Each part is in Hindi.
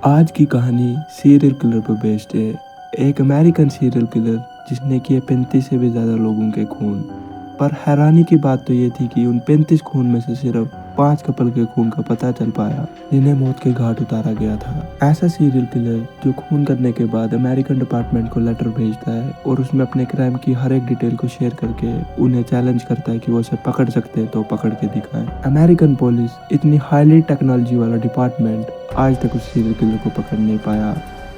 आज की कहानी सीरियल किलर पर बेस्ड है। एक अमेरिकन सीरियल किलर जिसने किए 35 से भी ज़्यादा लोगों के खून। पर हैरानी की बात तो ये थी कि उन 35 खून में से सिर्फ 5 कपल के खून का पता चल पाया जिन्हें मौत के घाट उतारा गया था। ऐसा सीरियल किलर जो खून करने के बाद अमेरिकन डिपार्टमेंट को लेटर भेजता है और उसमें अपने क्राइम की हर एक डिटेल को शेयर करके उन्हें चैलेंज करता है कि वो उसे पकड़ सकते हैं तो पकड़ के दिखाएं। अमेरिकन पुलिस इतनी हाईली टेक्नोलॉजी वाला डिपार्टमेंट आज तक उस सीरियल किलर को पकड़ नहीं पाया।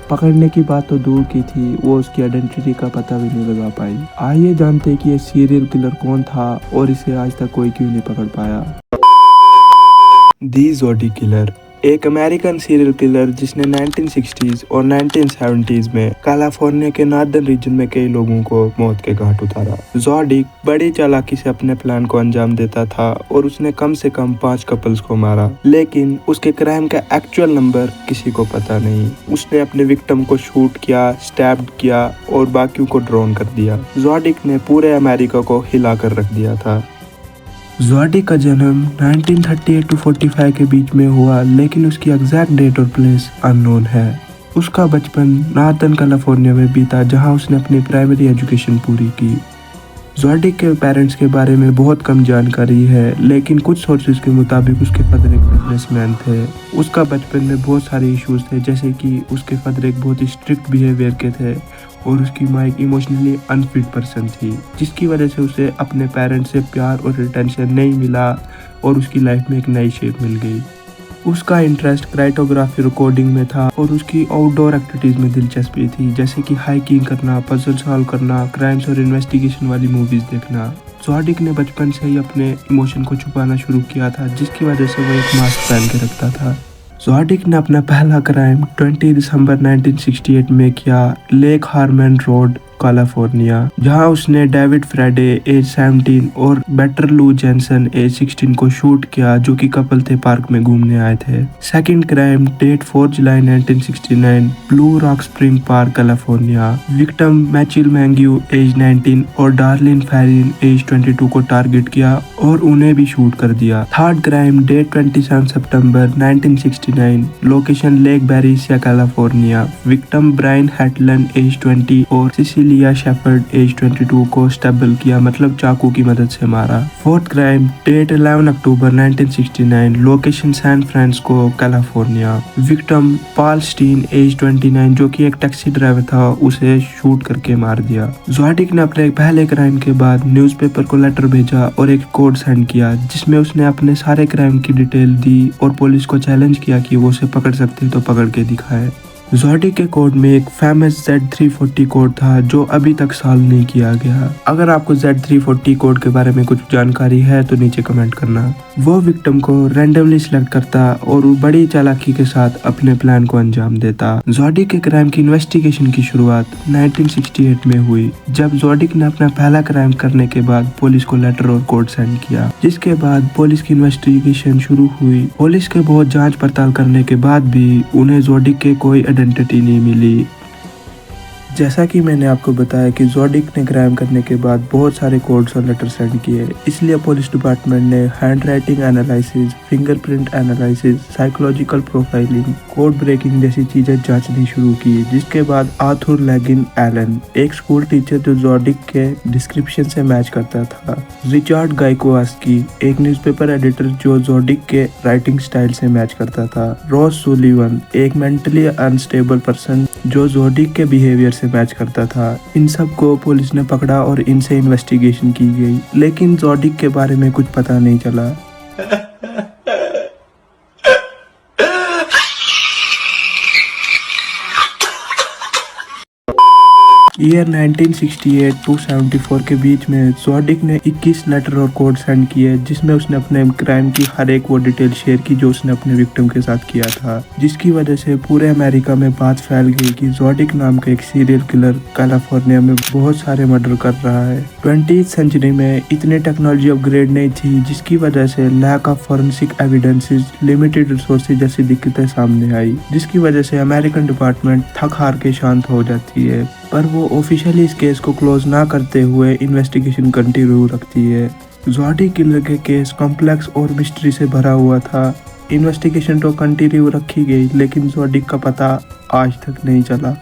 पकड़ने की बात तो दूर की थी, वो उसकी आइडेंटिटी का पता भी नहीं लगा पाई। आइए जानते हैं कि ये सीरियल किलर कौन था और इसे आज तक कोई क्यों नहीं पकड़ पाया। दी ज़ोडी किलर एक अमेरिकन सीरियल किलर जिसने 1960s और 1970s में कैलिफोर्निया के नॉर्दर्न रीजन में कई लोगों को मौत के घाट उतारा। ज़ोडिक बड़ी चालाकी से अपने प्लान को अंजाम देता था और उसने कम से कम 5 कपल्स को मारा, लेकिन उसके क्राइम का एक्चुअल नंबर किसी को पता नहीं। उसने अपने विक्टिम को शूट किया, स्टैब किया और बाकियों को ड्रोन कर दिया। ज़ोडिक ने पूरे अमेरिका को हिला कर रख दिया था। ज़ोडिक का जन्म 1938 to 45 के बीच में हुआ, लेकिन उसकी एग्जैक्ट डेट और प्लेस अननोन है। उसका बचपन नॉर्दर्न कैलिफोर्निया में बीता, जहां उसने अपनी प्राइमरी एजुकेशन पूरी की। ज़ोडिक के पेरेंट्स के बारे में बहुत कम जानकारी है, लेकिन कुछ सोर्सेज के मुताबिक उसके फादर एक बिजनेसमैन थे। उसका बचपन में बहुत सारे इश्यूज थे, जैसे कि उसके फादर एक बहुत ही स्ट्रिक्ट बिहेवियर के थे और उसकी माँ एक इमोशनली अनफिट पर्सन थी, जिसकी वजह से उसे अपने पेरेंट्स से प्यार और अटेंशन नहीं मिला और उसकी लाइफ में एक नई शेप मिल गई। उसका इंटरेस्ट क्राइटोग्राफी रिकॉर्डिंग में था और उसकी आउटडोर एक्टिविटीज़ में दिलचस्पी थी, जैसे कि हाइकिंग करना, पजल सॉल्व करना, क्राइम्स और इन्वेस्टिगेशन वाली मूवीज़ देखना। ज़ोडिक ने बचपन से ही अपने इमोशन को छुपाना शुरू किया था, जिसकी वजह से वो एक मास्क पहन के रखता था। ज़ोडिक ने अपना पहला क्राइम 20 दिसंबर 1968 में किया, लेक हार्मन रोड कैलिफोर्निया, जहां उसने डेविड फ्राइडे एज 17 और बेटर लू जेनसन एज 16 को शूट किया, जो कि कपल थे, पार्क में घूमने आए थे। सेकंड क्राइम डेट 4 जुलाई 1969, Blue Rock Spring Park California. Victim Michael Mageau age 19 और डार्लिन फेरिन एज 22 को टारगेट किया और उन्हें भी शूट कर दिया। थर्ड क्राइम डेट 27 सितंबर 1969, location Lake Berryessa California. Victim Bryan हैटलन एज 20 और सिसिलिया शेफर्ड एज 22 को स्टेबल किया, मतलब चाकू की मदद से मारा। Fourth crime date 11 October 1969, location San Francisco California. Victim Paul Stine age 29, जो कि एक टैक्सी ड्राइवर था, उसे शूट करके मार दिया। ज़ोडिक ने अपने पहले क्राइम के बाद न्यूज़पेपर को लेटर भेजा और एक कोड सेंड किया, जिसमें उसने अपने सारे क्राइम की डिटेल दी और पुलिस को चैलेंज किया कि वो उसे पकड़ सकते तो पकड़ के दिखाए। ज़ोडिक के कोड में एक फेमस Z340 कोड था, जो अभी तक सॉल्व नहीं किया गया। अगर आपको Z340 कोड के बारे में कुछ जानकारी है तो नीचे कमेंट करना। वो विक्टिम को रैंडमली सिलेक्ट करता और वो बड़ी चालाकी के साथ अपने प्लान को अंजाम देता। ज़ोडिक के क्राइम की इन्वेस्टिगेशन की शुरुआत 1968 में हुई, जब ज़ोडिक ने अपना पहला क्राइम करने के बाद पुलिस को लेटर और कोड सेंड किया, जिसके बाद पुलिस की इन्वेस्टिगेशन शुरू हुई। पुलिस के बहुत जांच पड़ताल करने के बाद भी उन्हें ज़ोडिक के कोई आइडेंटिटी नहीं मिली। जैसा कि मैंने आपको बताया कि ज़ोडिक ने क्राइम करने के बाद बहुत सारे कोड्स और लेटर सेंड किए, इसलिए पुलिस डिपार्टमेंट ने hand writing analysis, fingerprint analysis, psychological profiling, code breaking जैसी चीजें जांचनी शुरू की। जिसके बाद आर्थर लेगिन एलन, एक स्कूल टीचर जो ज़ोडिक के डिस्क्रिप्शन से मैच करता था, रिचर्ड गाइकोवास्की, एक न्यूज़पेपर एडिटर जो ज़ोडिक के राइटिंग स्टाइल से मैच करता था, रॉस सुलिवन, एक मेंटली अनस्टेबल पर्सन जो ज़ोडिक के बिहेवियर से मैच करता था। इन सब को पुलिस ने पकड़ा और इनसे इन्वेस्टिगेशन की गई, लेकिन ज़ोडिक के बारे में कुछ पता नहीं चला। ईयर 1968 to 74 के बीच में ज़ोडिक ने 21 लेटर और कोड सेंड किए, जिसमें उसने अपने क्राइम की हर एक वो डिटेल शेयर की जो उसने अपने विक्टिम के साथ किया था, जिसकी वजह से पूरे अमेरिका में बात फैल गई कि ज़ोडिक नाम का एक सीरियल किलर कैलिफोर्निया में बहुत सारे मर्डर कर रहा है। 20th सेंचुरी में इतनी टेक्नोलॉजी अपग्रेड नहीं थी, जिसकी वजह से lack of forensic evidences, limited resources जैसी दिक्कतें सामने आई, जिसकी वजह से अमेरिकन डिपार्टमेंट थक हार के शांत हो जाती है, पर वो ऑफिशियली इस केस को क्लोज ना करते हुए इन्वेस्टिगेशन कंटिन्यू रखती है। ज़ोडिक किलर के केस कॉम्प्लेक्स और मिस्ट्री से भरा हुआ था, इन्वेस्टिगेशन तो कंटिन्यू रखी गई, लेकिन ज़ोडिक का पता आज तक नहीं चला।